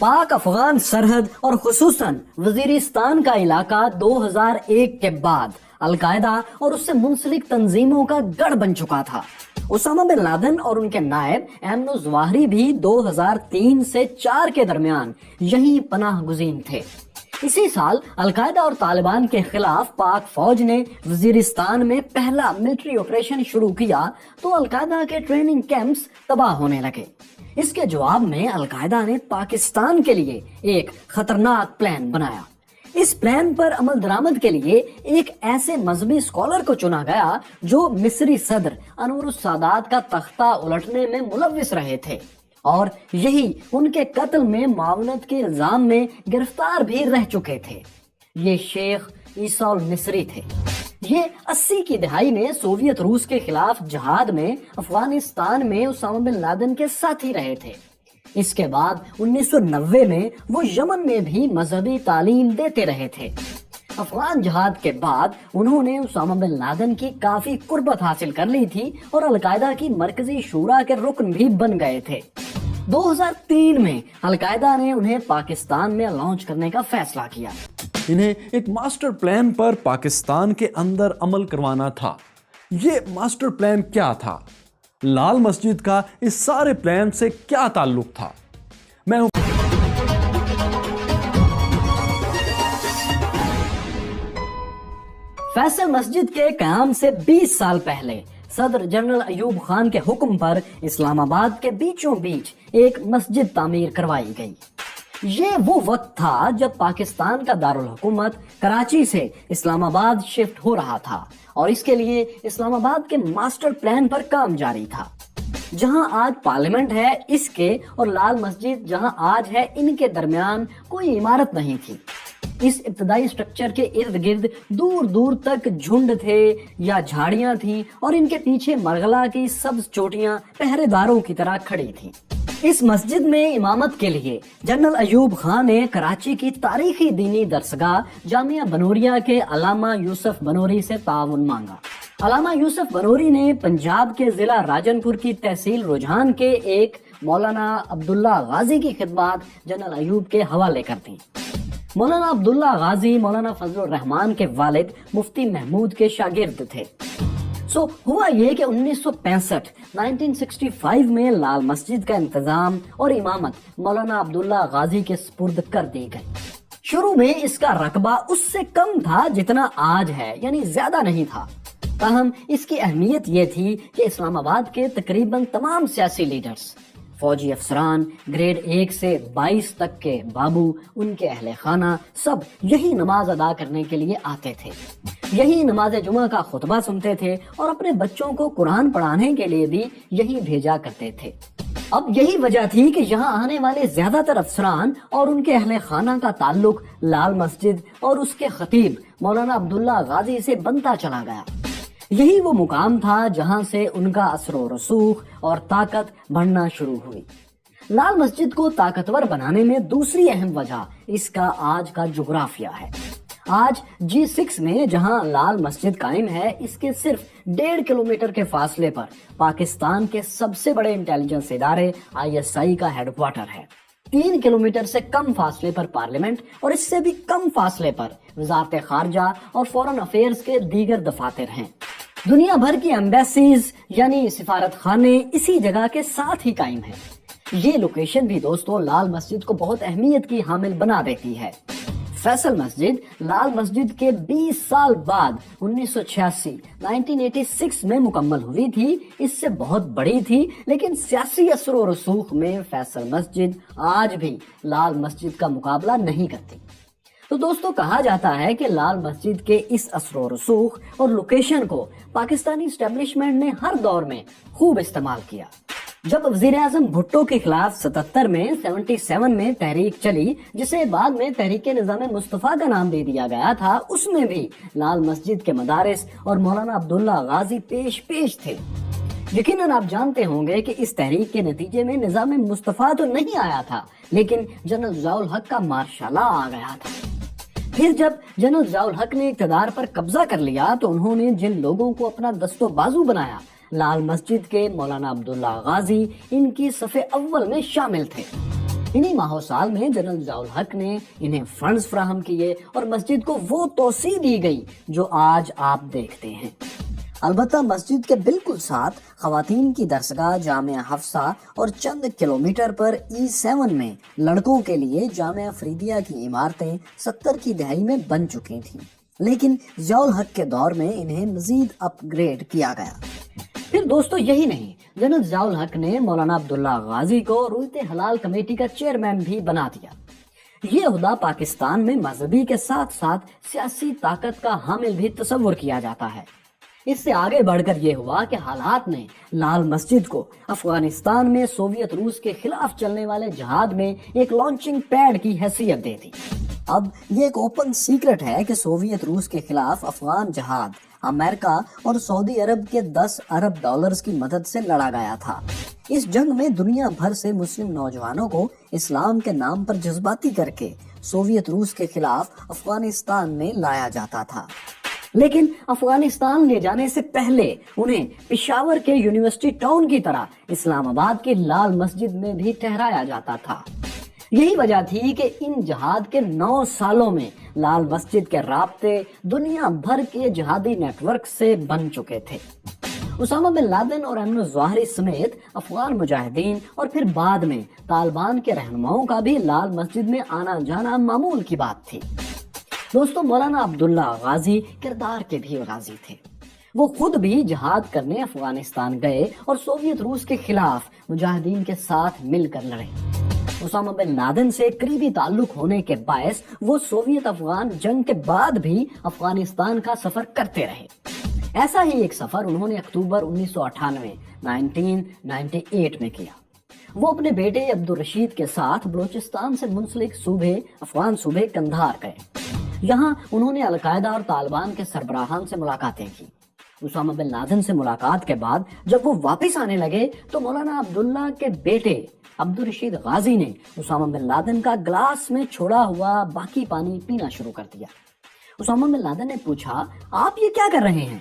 پاک افغان سرحد اور خصوصاً وزیرستان کا علاقہ 2001 کے بعد القاعدہ اور اس سے منسلک تنظیموں کا گڑھ بن چکا تھا۔ اسامہ بن لادن اور ان کے نائب ایمن الظواہری بھی 2003 سے 4 کے درمیان یہیں پناہ گزین تھے۔ اسی سال القاعدہ اور طالبان کے خلاف پاک فوج نے وزیرستان میں پہلا ملٹری آپریشن شروع کیا تو القاعدہ کے ٹریننگ کیمپس تباہ ہونے لگے۔ اس کے جواب میں القاعدہ نے پاکستان کے لیے ایک خطرناک پلان بنایا۔ اس پلان پر عمل درآمد کے لیے ایک ایسے مذہبی اسکالر کو چنا گیا جو مصری صدر انور السادات کا تختہ الٹنے میں ملوث رہے تھے اور یہی ان کے قتل میں معاونت کے الزام میں گرفتار بھی رہ چکے تھے۔ یہ شیخ عیسیٰ المصری تھے۔ یہ 80 کی دہائی میں سوویت روس کے خلاف جہاد میں افغانستان میں اسامہ بن لادن کے ساتھی رہے تھے۔ اس کے بعد 1990 میں وہ یمن میں بھی مذہبی تعلیم دیتے رہے تھے۔ افغان جہاد کے بعد انہوں نے اسامہ بن لادن کی کافی قربت حاصل کر لی تھی اور القاعدہ کی مرکزی شورا کے رکن بھی بن گئے تھے۔ 2003 میں القاعدہ نے انہیں پاکستان میں لانچ کرنے کا فیصلہ کیا۔ انہیں ایک ماسٹر پلان پر پاکستان کے اندر عمل کروانا تھا۔ یہ ماسٹر پلان کیا تھا؟ لال مسجد کا اس سارے پلان سے کیا تعلق تھا؟ میں فیصل مسجد کے قیام سے 20 سال پہلے صدر جنرل ایوب خان کے حکم پر اسلام آباد کے بیچوں بیچ ایک مسجد تعمیر کروائی گئی۔ یہ وہ وقت تھا جب پاکستان کا دارالحکومت کراچی سے اسلام آباد شفٹ ہو رہا تھا اور اس کے لیے اسلام آباد کے ماسٹر پلان پر کام جاری تھا۔ جہاں آج پارلیمنٹ ہے اس کے اور لال مسجد جہاں آج ہے ان کے درمیان کوئی عمارت نہیں تھی۔ اس ابتدائی سٹرکچر کے ارد گرد دور دور تک جھنڈ تھے یا جھاڑیاں تھیں اور ان کے پیچھے مرغلا کی سبز چوٹیاں پہرے داروں کی طرح کھڑی تھیں۔ اس مسجد میں امامت کے لیے جنرل ایوب خان نے کراچی کی تاریخی دینی درسگاہ جامعہ بنوریا کے علامہ یوسف بنوری سے تعاون مانگا۔ علامہ یوسف بنوری نے پنجاب کے ضلع راجن پور کی تحصیل رجحان کے ایک مولانا عبداللہ غازی کی خدمات جنرل ایوب کے حوالے کر دیں۔ مولانا عبداللہ غازی مولانا فضل الرحمان کے والد مفتی محمود کے شاگرد تھے۔ ہوا یہ کہ 1965 میں لال مسجد کا انتظام اور امامت مولانا عبداللہ غازی کے سپرد کر دی گئی۔ شروع میں اس کا رقبہ اس سے کم تھا جتنا آج ہے، یعنی زیادہ نہیں تھا، تاہم اس کی اہمیت یہ تھی کہ اسلام آباد کے تقریباً تمام سیاسی لیڈرز، فوجی افسران، گریڈ 1 سے 22 تک کے بابو، ان کے اہل خانہ، سب یہی نماز ادا کرنے کے لیے آتے تھے، یہی نماز جمعہ کا خطبہ سنتے تھے اور اپنے بچوں کو قرآن پڑھانے کے لیے بھی یہی بھیجا کرتے تھے۔ اب یہی وجہ تھی کہ یہاں آنے والے زیادہ تر افسران اور ان کے اہل خانہ کا تعلق لال مسجد اور اس کے خطیب مولانا عبداللہ غازی سے بنتا چلا گیا۔ یہی وہ مقام تھا جہاں سے ان کا اثر و رسوخ اور طاقت بڑھنا شروع ہوئی۔ لال مسجد کو طاقتور بنانے میں دوسری اہم وجہ اس کا آج کا جغرافیہ ہے۔ آج G6 میں جہاں لال مسجد قائم ہے، اس کے صرف 1.5 کلومیٹر کے فاصلے پر پاکستان کے سب سے بڑے انٹیلیجنس ادارے ISI کا ہیڈ کوارٹر ہے۔ 3 کلومیٹر سے کم فاصلے پر پارلیمنٹ اور اس سے بھی کم فاصلے پر وزارت خارجہ اور فورن افیئرز کے دیگر دفاتر ہیں۔ دنیا بھر کی ایمبیسیز یعنی سفارت خانے اسی جگہ کے ساتھ ہی قائم ہیں۔ یہ لوکیشن بھی دوستو لال مسجد کو بہت اہمیت کی حامل بنا دیتی ہے۔ فیصل مسجد لال مسجد کے 20 سال بعد 1986 میں مکمل ہوئی تھی۔ اس سے بہت بڑی تھی، لیکن سیاسی اثر و رسوخ میں فیصل مسجد آج بھی لال مسجد کا مقابلہ نہیں کرتی۔ تو دوستو کہا جاتا ہے کہ لال مسجد کے اس اثر و رسوخ اور لوکیشن کو پاکستانی اسٹیبلشمنٹ نے ہر دور میں خوب استعمال کیا۔ جب وزیر اعظم بھٹو کے خلاف 77 میں تحریک چلی، جسے بعد میں تحریک نظام مصطفیٰ کا نام دے دیا گیا تھا، اس میں بھی لال مسجد کے مدارس اور مولانا عبداللہ غازی پیش تھے۔ یقیناً آپ جانتے ہوں گے کہ اس تحریک کے نتیجے میں نظام مصطفیٰ تو نہیں آیا تھا، لیکن جنرل ضیاء الحق کا مارشاء اللہ آ گیا تھا۔ پھر جب جنرل ضیاء الحق نے اقتدار پر قبضہ کر لیا تو انہوں نے جن لوگوں کو اپنا دست و بازو بنایا، لال مسجد کے مولانا عبداللہ غازی ان کی صف اول میں شامل تھے۔ انہی ماہ و سال میں جنرل ضیاء الحق نے انہیں فنڈز فراہم کیے اور مسجد کو وہ توسیع دی گئی جو آج آپ دیکھتے ہیں۔ البتہ مسجد کے بالکل ساتھ خواتین کی درسگاہ جامعہ حفصہ اور چند کلومیٹر پر E7 میں لڑکوں کے لیے جامعہ فریدیہ کی عمارتیں 70 کی دہائی میں بن چکی تھیں، لیکن ضیاء الحق کے دور میں انہیں مزید اپ گریڈ کیا گیا۔ پھر دوستو یہی نہیں، جنرل ضیاء الحق نے مولانا عبداللہ غازی کو رویت حلال کمیٹی کا چیئرمین بھی بنا دیا۔ یہ عہدہ پاکستان میں مذہبی کے ساتھ ساتھ سیاسی طاقت کا حامل بھی تصور کیا جاتا ہے۔ اس سے آگے بڑھ کر یہ ہوا کہ حالات نے لال مسجد کو افغانستان میں سوویت روس کے خلاف چلنے والے جہاد میں ایک لانچنگ پیڈ کی حیثیت دے دی۔ اب یہ ایک اوپن سیکرٹ ہے کہ سوویت روس کے خلاف افغان جہاد امریکہ اور سعودی عرب کے 10 ارب ڈالرز کی مدد سے لڑا گیا تھا۔ اس جنگ میں دنیا بھر سے مسلم نوجوانوں کو اسلام کے نام پر جذباتی کر کے سوویت روس کے خلاف افغانستان میں لایا جاتا تھا، لیکن افغانستان لے جانے سے پہلے انہیں پشاور کے یونیورسٹی ٹاؤن کی طرح اسلام آباد کی لال مسجد میں بھی ٹھہرایا جاتا تھا۔ یہی وجہ تھی کہ ان جہاد کے 9 سالوں میں لال مسجد کے رابطے دنیا بھر کے جہادی نیٹ ورک سے بن چکے تھے۔ اسامہ بن لادن اور ایمن الظواہری سمیت افغان مجاہدین اور پھر بعد میں طالبان کے رہنماؤں کا بھی لال مسجد میں آنا جانا معمول کی بات تھی۔ دوستو، مولانا عبداللہ غازی کردار کے بھی غازی تھے۔ وہ خود بھی جہاد کرنے افغانستان گئے اور سوویت روس کے خلاف مجاہدین کے ساتھ مل کر لڑے۔ اسامہ بن لادن سے قریبی تعلق ہونے کے باعث وہ سوویت افغان جنگ کے بعد بھی افغانستان کا سفر کرتے رہے۔ ایسا ہی ایک سفر انہوں نے اکتوبر 1998 میں کیا۔ وہ اپنے بیٹے عبدالرشید کے ساتھ بلوچستان سے منسلک افغان صوبے قندھار گئے۔ یہاں انہوں نے القاعدہ اور طالبان کے سربراہان سے ملاقاتیں کی۔ اسامہ بن لادن سے ملاقات کے بعد جب وہ واپس آنے لگے تو مولانا عبداللہ کے بیٹے عبدالرشید غازی نے اسامہ بن لادن کا گلاس میں چھوڑا ہوا باقی پانی پینا شروع کر دیا۔ اسامہ بن لادن نے پوچھا، آپ یہ کیا کر رہے ہیں؟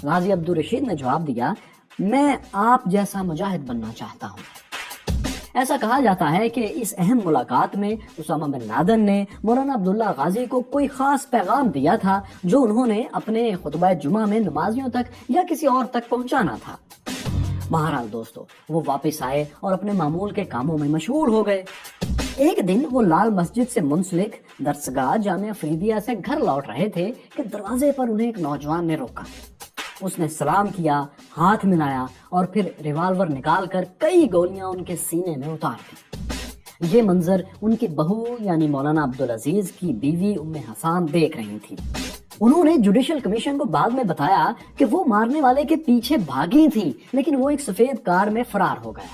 غازی عبدالرشید نے جواب دیا، میں آپ جیسا مجاہد بننا چاہتا ہوں۔ ایسا کہا جاتا ہے کہ اس اہم ملاقات میں اسامہ بن لادن نے مولانا عبداللہ غازی کو کوئی خاص پیغام دیا تھا جو انہوں نے اپنے خطبہ جمعہ میں نمازیوں تک یا کسی اور تک پہنچانا تھا۔ بہرحال دوستو، وہ واپس آئے اور اپنے معمول کے کاموں میں مشغول ہو گئے۔ ایک دن وہ لال مسجد سے منسلک درسگاہ جامعہ فریدیہ سے گھر لوٹ رہے تھے کہ دروازے پر انہیں ایک نوجوان نے روکا۔ اس نے سلام کیا، ہاتھ ملایا اور پھر ریوالور نکال کر کئی گولیاں ان کے سینے میں اتار دی۔ یہ منظر ان کی بہو یعنی مولانا عبدالعزیز کی بیوی ام حسان دیکھ رہی تھی۔ انہوں نے جوڈیشل کمیشن کو بعد میں بتایا کہ وہ مارنے والے کے پیچھے بھاگی تھیں، لیکن وہ ایک سفید کار میں فرار ہو گیا۔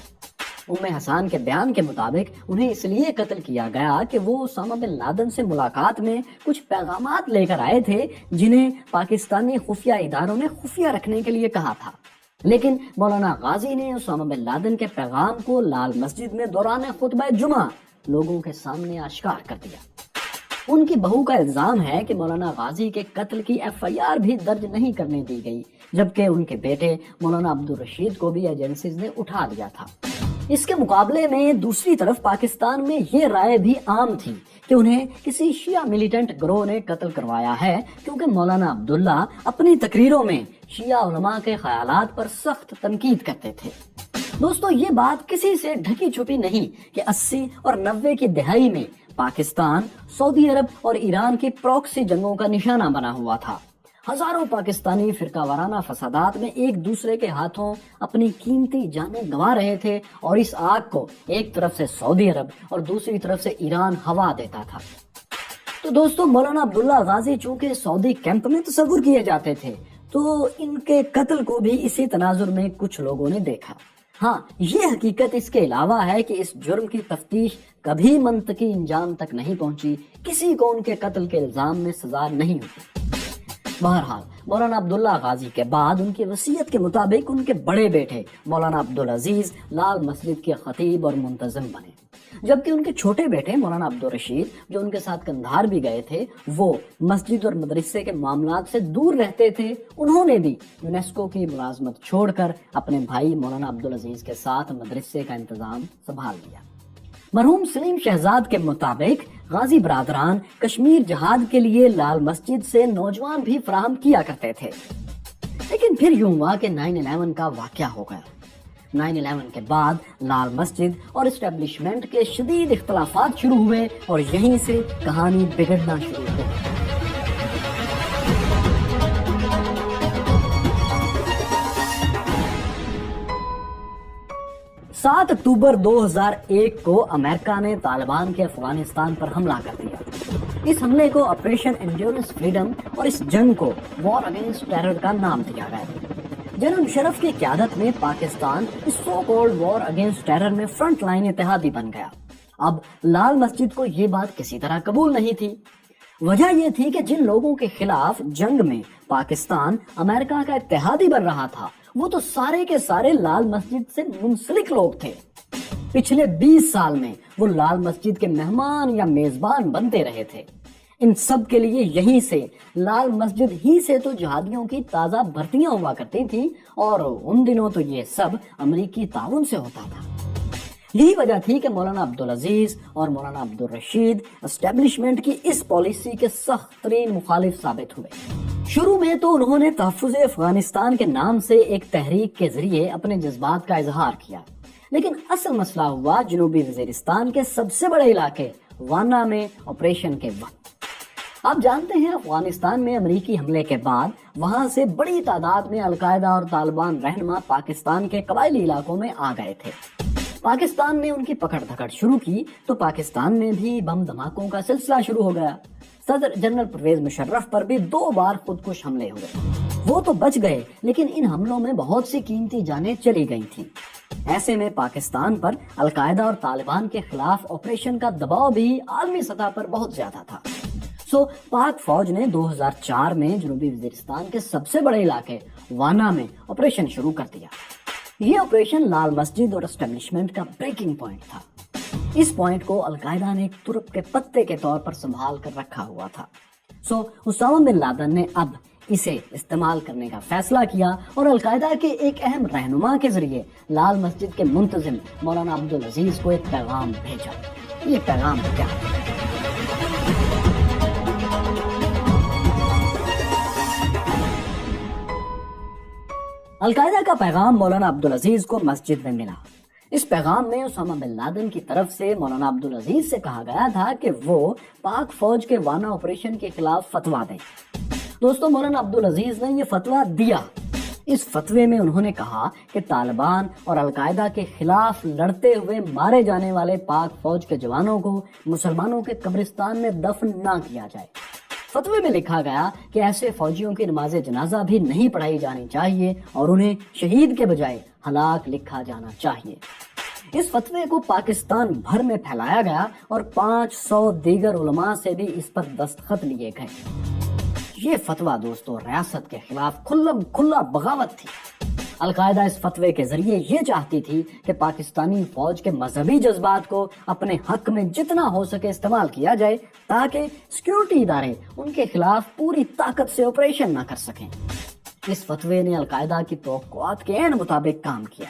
ام حسان کے بیان کے مطابق انہیں اس لیے قتل کیا گیا کہ وہ اسامہ بن لادن سے ملاقات میں کچھ پیغامات لے کر آئے تھے جنہیں پاکستانی خفیہ اداروں نے خفیہ رکھنے کے لیے کہا تھا، لیکن مولانا غازی نے اسامہ بن لادن کے پیغام کو لال مسجد میں دوران خطبہ جمعہ لوگوں کے سامنے آشکار کر دیا۔ ان کی بہو کا الزام ہے کہ مولانا غازی کے قتل کی FIR بھی درج نہیں کرنے دی گئی، جبکہ ان کے بیٹے مولانا عبدالرشید کو بھی ایجنسیز نے اٹھا لیا تھا۔ اس کے مقابلے میں دوسری طرف پاکستان میں یہ رائے بھی عام تھی کہ انہیں کسی شیعہ ملیٹنٹ گروہ نے قتل کروایا ہے، کیونکہ مولانا عبداللہ اپنی تقریروں میں شیعہ علماء کے خیالات پر سخت تنقید کرتے تھے۔ دوستو، یہ بات کسی سے ڈھکی چھپی نہیں کہ 80 اور 90 کی دہائی میں پاکستان سعودی عرب اور ایران کی پروکسی جنگوں کا نشانہ بنا ہوا تھا۔ ہزاروں پاکستانی فرقہ وارانہ فسادات میں ایک دوسرے کے ہاتھوں اپنی قیمتی جانیں گنوا رہے تھے، اور اس آگ کو ایک طرف سے سعودی عرب اور دوسری طرف سے ایران ہوا دیتا تھا۔ تو دوستو، مولانا عبداللہ غازی چونکہ سعودی کیمپ میں تصور کیے جاتے تھے، تو ان کے قتل کو بھی اسی تناظر میں کچھ لوگوں نے دیکھا۔ ہاں، یہ حقیقت اس کے علاوہ ہے کہ اس جرم کی تفتیش کبھی منطقی انجام تک نہیں پہنچی، کسی کو ان کے قتل کے الزام میں سزا نہیں ہوئی۔ بہرحال مولانا عبداللہ غازی کے بعد ان کی وصیت کے مطابق ان کے بڑے بیٹے مولانا عبدالعزیز لال مسجد کے خطیب اور منتظم بنے، جبکہ ان کے چھوٹے بیٹے مولانا عبدالرشید جو ان کے ساتھ قندھار بھی گئے تھے، وہ مسجد اور مدرسے کے معاملات سے دور رہتے تھے۔ انہوں نے بھی یونیسکو کی ملازمت چھوڑ کر اپنے بھائی مولانا عبدالعزیز کے ساتھ مدرسے کا انتظام سنبھال لیا۔ مرحوم سلیم شہزاد کے مطابق غازی برادران کشمیر جہاد کے لیے لال مسجد سے نوجوان بھی فراہم کیا کرتے تھے، لیکن پھر یوں ہوا کہ 9/11 کا واقعہ ہو گیا۔ 9/11 کے بعد لال مسجد اور اسٹیبلشمنٹ کے شدید اختلافات شروع ہوئے اور یہیں سے کہانی بگڑنا شروع ہوئی۔ 7 اکتوبر 2001 کو امریکہ نے طالبان کے افغانستان پر حملہ کر دیا۔ اس حملے کو آپریشن انڈیورنس فریڈم اور اس جنگ کو وار اگینسٹ ٹیرر کا نام دیا گیا۔ جنرل مشرف کی قیادت میں پاکستان اس so called war against terror میں فرنٹ لائن اتحادی بن گیا۔ اب لال مسجد کو یہ بات کسی طرح قبول نہیں تھی۔ وجہ یہ تھی کہ جن لوگوں کے خلاف جنگ میں پاکستان امریکہ کا اتحادی بن رہا تھا وہ تو سارے کے سارے لال مسجد سے منسلک لوگ تھے۔ پچھلے 20 سال میں وہ لال مسجد کے مہمان یا میزبان بنتے رہے تھے۔ ان سب کے لیے یہیں سے لال مسجد ہی سے تو جہادیوں کی تازہ بھرتیاں ہوا کرتی تھیں، اور ان دنوں تو یہ سب امریکی تعاون سے ہوتا تھا۔ یہی وجہ تھی کہ مولانا عبدالعزیز اور مولانا عبدالرشید اسٹیبلشمنٹ کی اس پالیسی کے سخت ترین مخالف ثابت ہوئے۔ شروع میں تو انہوں نے تحفظ افغانستان کے نام سے ایک تحریک کے ذریعے اپنے جذبات کا اظہار کیا، لیکن اصل مسئلہ ہوا جنوبی وزیرستان کے سب سے بڑے علاقے وانا میں آپریشن کے وقت۔ آپ جانتے ہیں افغانستان میں امریکی حملے کے بعد وہاں سے بڑی تعداد میں القاعدہ اور طالبان رہنما پاکستان کے قبائلی علاقوں میں آ گئے تھے۔ پاکستان نے ان کی پکڑ دھکڑ شروع کی تو پاکستان میں بھی بم دھماکوں کا سلسلہ شروع ہو گیا۔ صدر جنرل پرویز مشرف پر بھی 2 بار خودکش حملے ہوئے۔ وہ تو بچ گئے، لیکن ان حملوں میں بہت سی قیمتی جانیں چلی گئی تھیں۔ ایسے میں پاکستان پر القاعدہ اور طالبان کے خلاف آپریشن کا دباؤ بھی عالمی سطح پر بہت زیادہ تھا۔ پاک فوج نے 2004 میں جنوبی وزیرستان کے سب سے بڑے علاقے وانا میں آپریشن شروع کر دیا۔ یہ آپریشن لال مسجد اور اسٹیبلشمنٹ کا بریکنگ پوائنٹ تھا۔ اس پوائنٹ کو القاعدہ نے ایک ترپ کے پتے کے طور پر سنبھال کر رکھا ہوا تھا۔ اسامہ بن لادن نے اب اسے استعمال کرنے کا فیصلہ کیا اور القاعدہ کے ایک اہم رہنما کے ذریعے لال مسجد کے منتظم مولانا عبدالعزیز کو ایک پیغام بھیجا۔ یہ پیغام کیا ہے؟ القاعدہ کا پیغام مولانا عبدالعزیز کو مسجد میں ملا۔ اس پیغام میں اسامہ بن لادن کی طرف سے مولانا عبدالعزیز سے کہا گیا تھا کہ وہ پاک فوج کے وانا آپریشن کے خلاف فتویٰ دیں۔ دوستو، مولانا عبدالعزیز نے یہ فتویٰ دیا۔ اس فتوے میں انہوں نے کہا کہ طالبان اور القاعدہ کے خلاف لڑتے ہوئے مارے جانے والے پاک فوج کے جوانوں کو مسلمانوں کے قبرستان میں دفن نہ کیا جائے۔ فتوے میں لکھا گیا کہ ایسے فوجیوں کی نماز جنازہ بھی نہیں پڑھائی جانی چاہیے اور انہیں شہید کے بجائے ہلاک لکھا جانا چاہیے۔ اس فتوے کو پاکستان بھر میں پھیلایا گیا اور 500 دیگر علماء سے بھی اس پر دستخط لیے گئے۔ یہ فتویٰ دوستو ریاست کے خلاف کھلا بغاوت تھی۔ القاعدہ اس فتوے کے ذریعے یہ چاہتی تھی کہ پاکستانی فوج کے مذہبی جذبات کو اپنے حق میں جتنا ہو سکے استعمال کیا جائے تاکہ سیکیورٹی ادارے ان کے خلاف پوری طاقت سے آپریشن نہ کر سکیں۔ اس فتوے نے القاعدہ کی توقعات کے عین مطابق کام کیا۔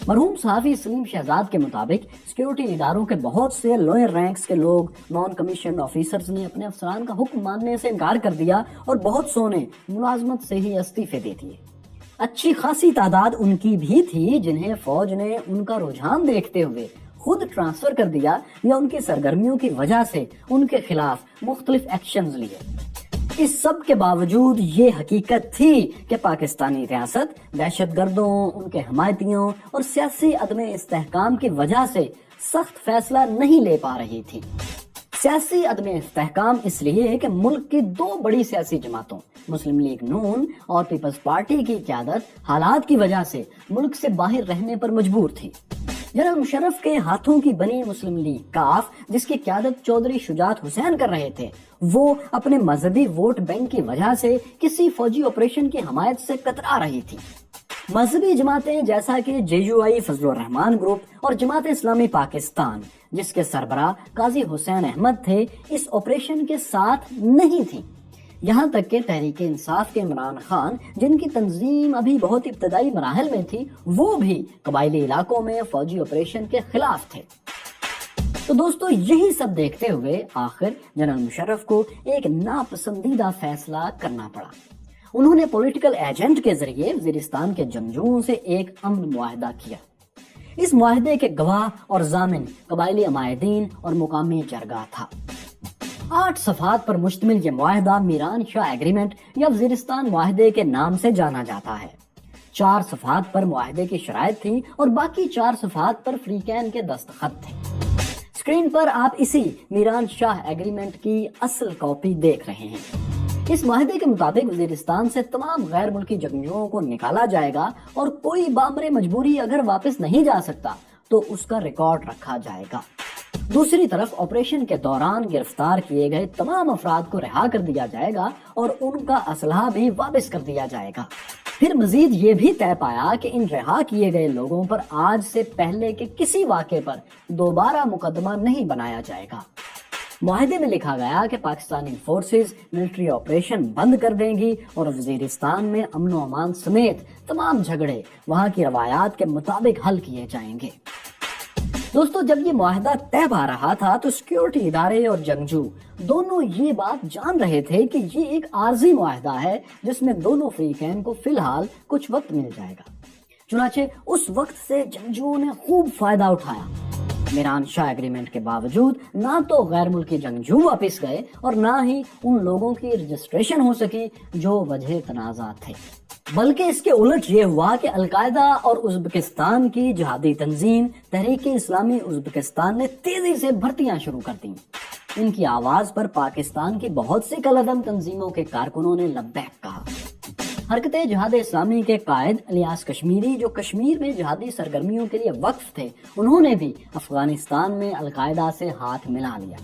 مرحوم صحافی سلیم شہزاد کے مطابق سیکیورٹی اداروں کے بہت سے لوئر رینکس کے لوگ نان کمیشنڈ آفیسرز نے اپنے افسران کا حکم ماننے سے انکار کر دیا اور بہت سو نے ملازمت سے ہی استعفے دے دیے۔ اچھی خاصی تعداد ان کی بھی تھی جنہیں فوج نے ان کا رجحان دیکھتے ہوئے خود ٹرانسفر کر دیا یا ان کی سرگرمیوں کی وجہ سے ان کے خلاف مختلف ایکشنز لیے۔ اس سب کے باوجود یہ حقیقت تھی کہ پاکستانی ریاست دہشت گردوں، ان کے حمایتیوں اور سیاسی عدم استحکام کی وجہ سے سخت فیصلہ نہیں لے پا رہی تھی۔ سیاسی عدم استحکام اس لیے کہ ملک کی 2 بڑی سیاسی جماعتوں مسلم لیگ نون اور پیپلز پارٹی کی قیادت حالات کی وجہ سے ملک سے باہر رہنے پر مجبور تھی۔ جنرل مشرف کے ہاتھوں کی بنی مسلم لیگ کاف، جس کی قیادت چودھری شجاعت حسین کر رہے تھے، وہ اپنے مذہبی ووٹ بینک کی وجہ سے کسی فوجی آپریشن کی حمایت سے کترا رہی تھی۔ مذہبی جماعتیں جیسا کہ JUI فضل الرحمان گروپ اور جماعت اسلامی پاکستان، جس کے سربراہ قاضی حسین احمد تھے، اس آپریشن کے ساتھ نہیں تھیں۔ یہاں تک کہ تحریک انصاف کے عمران خان، جن کی تنظیم ابھی بہت ابتدائی مراحل میں تھی، وہ بھی قبائلی علاقوں میں فوجی آپریشن کے خلاف تھے۔ تو دوستو یہی سب دیکھتے ہوئے آخر جنرل مشرف کو ایک ناپسندیدہ فیصلہ کرنا پڑا۔ انہوں نے پولیٹیکل ایجنٹ کے ذریعے وزیرستان کے جنگجوؤں سے ایک امن معاہدہ کیا۔ اس معاہدے کے گواہ اور ضامن قبائلی عمائدین اور مقامی جرگہ تھا۔ 8 صفحات پر مشتمل یہ معاہدہ میران شاہ ایگریمنٹ یا وزیرستان معاہدے کے نام سے جانا جاتا ہے۔ 4 صفحات پر معاہدے کی شرائط تھی اور باقی 4 صفحات پر فریقین کے دستخط تھے۔ اسکرین پر آپ اسی میران شاہ ایگریمنٹ کی اصل کاپی دیکھ رہے ہیں۔ اس معاہدے کے مطابق وزیرستان سے تمام غیر ملکی جنگجوؤں کو نکالا جائے گا اور کوئی بامر مجبوری اگر واپس نہیں جا سکتا تو اس کا ریکارڈ رکھا جائے گا۔ دوسری طرف آپریشن کے دوران گرفتار کیے گئے تمام افراد کو رہا کر دیا جائے گا اور ان کا اسلحہ بھی واپس کر دیا جائے گا۔ پھر مزید یہ بھی طے پایا کہ ان رہا کیے گئے لوگوں پر آج سے پہلے کے کسی واقعے پر دوبارہ مقدمہ نہیں بنایا جائے گا۔ معاہدے میں لکھا گیا کہ پاکستانی فورسز ملٹری آپریشن بند کر دیں گی اور وزیرستان میں امن و امان سمیت تمام جھگڑے وہاں کی روایات کے مطابق حل کیے جائیں گے۔ دوستو جب یہ معاہدہ طے پا رہا تھا تو سیکیورٹی ادارے اور جنگجو دونوں یہ بات جان رہے تھے کہ یہ ایک عارضی معاہدہ ہے جس میں دونوں فریقین کو فی الحال کچھ وقت مل جائے گا۔ چنانچہ اس وقت سے جنگجوؤں نے خوب فائدہ اٹھایا۔ میران شاہ ایگریمنٹ کے باوجود نہ تو غیر ملکی جنگجو واپس گئے اور نہ ہی ان لوگوں کی رجسٹریشن ہو سکی جو وجہ تنازع تھے، بلکہ اس کے الٹ یہ ہوا کہ القاعدہ اور ازبکستان کی جہادی تنظیم تحریک اسلامی ازبکستان نے تیزی سے بھرتیاں شروع کر دیں۔ ان کی آواز پر پاکستان کی بہت سی کالعدم تنظیموں کے کارکنوں نے لبیک کہا۔ حرکت جہاد اسلامی کے قائد الیاس کشمیری جو کشمیر میں جہادی سرگرمیوں کے لیے وقف تھے، انہوں نے بھی افغانستان میں القاعدہ سے ہاتھ ملا لیا۔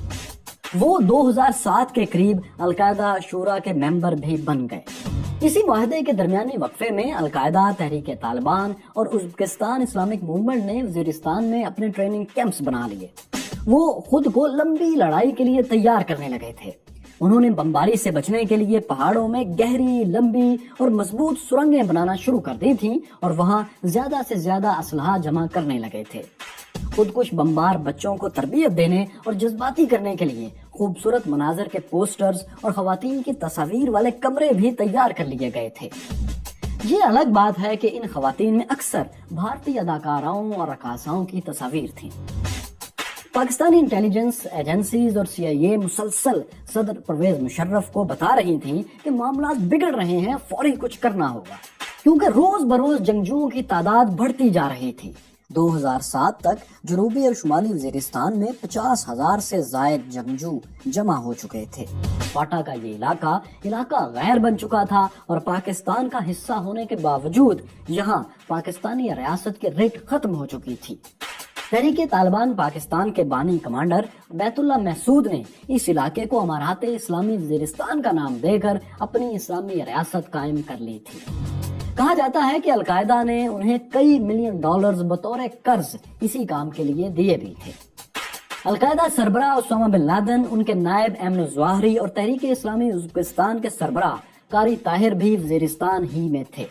وہ 2007 کے قریب القاعدہ شورا کے ممبر بھی بن گئے۔ اسی معاہدے کے درمیانی وقفے میں القاعدہ، تحریک طالبان اور ازبکستان اسلامک موومنٹ نے وزیرستان میں اپنے ٹریننگ کیمپس بنا لیے۔ وہ خود کو لمبی لڑائی کے لیے تیار کرنے لگے تھے۔ انہوں نے بمباری سے بچنے کے لیے پہاڑوں میں گہری، لمبی اور مضبوط سرنگیں بنانا شروع کر دی تھیں اور وہاں زیادہ سے زیادہ اسلحہ جمع کرنے لگے تھے۔ خودکش بمبار بچوں کو تربیت دینے اور جذباتی کرنے کے لیے خوبصورت مناظر کے پوسٹرز اور خواتین کی تصاویر والے کمرے بھی تیار کر لیے گئے تھے۔ یہ الگ بات ہے کہ ان خواتین میں اکثر بھارتی اداکاراؤں اور رقاصاؤں کی تصاویر تھیں۔ پاکستانی انٹیلیجنس ایجنسیز اور CIA مسلسل صدر پرویز مشرف کو بتا رہی تھیں کہ معاملات بگڑ رہے ہیں، فوری کچھ کرنا ہوگا، کیونکہ روز بروز جنگجوؤں کی تعداد بڑھتی جا رہی تھی۔ 2007 تک جنوبی اور شمالی وزیرستان میں 50,000 سے زائد جنگجو جمع ہو چکے تھے۔ فاٹا کا یہ علاقہ غیر بن چکا تھا اور پاکستان کا حصہ ہونے کے باوجود یہاں پاکستانی ریاست کی ریٹ ختم ہو چکی تھی۔ تحریک طالبان پاکستان کے بانی کمانڈر بیت اللہ محسود نے اس علاقے کو امارات اسلامی وزیرستان کا نام دے کر اپنی اسلامی ریاست قائم کر لی تھی۔ کہا جاتا ہے کہ القاعدہ نے انہیں کئی ملین ڈالرز بطور قرض اسی کام کے لیے دیے بھی تھے۔ القاعدہ سربراہ اسامہ بن لادن، ان کے نائب ایمن الظواہری اور تحریک اسلامی ازبکستان کے سربراہ قاری طاہر بھی وزیرستان ہی میں تھے۔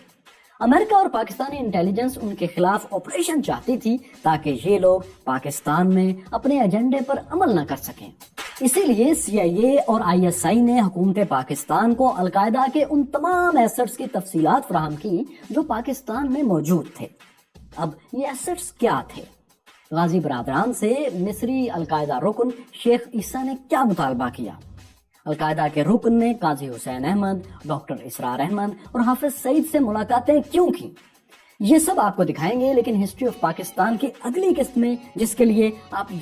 امریکہ اور پاکستانی انٹیلیجنس ان کے خلاف آپریشن چاہتی تھی تاکہ یہ لوگ پاکستان میں اپنے ایجنڈے پر عمل نہ کر سکیں۔ اسی لیے CIA اور ISI نے حکومت پاکستان کو القاعدہ کے ان تمام ایسٹس کی تفصیلات فراہم کی جو پاکستان میں موجود تھے۔ اب یہ ایسٹس کیا تھے؟ غازی برادران سے مصری القاعدہ رکن شیخ عیسیٰ نے کیا مطالبہ کیا؟ القاعدہ کے رکن نے قاضی حسین احمد، ڈاکٹر اسرار احمد اور حافظ سعید سے ملاقاتیں کیوں کی؟ یہ سب آپ کو دکھائیں گے، لیکن ہسٹری آف پاکستان کی اگلی قسط میں، جس کے لیے آپ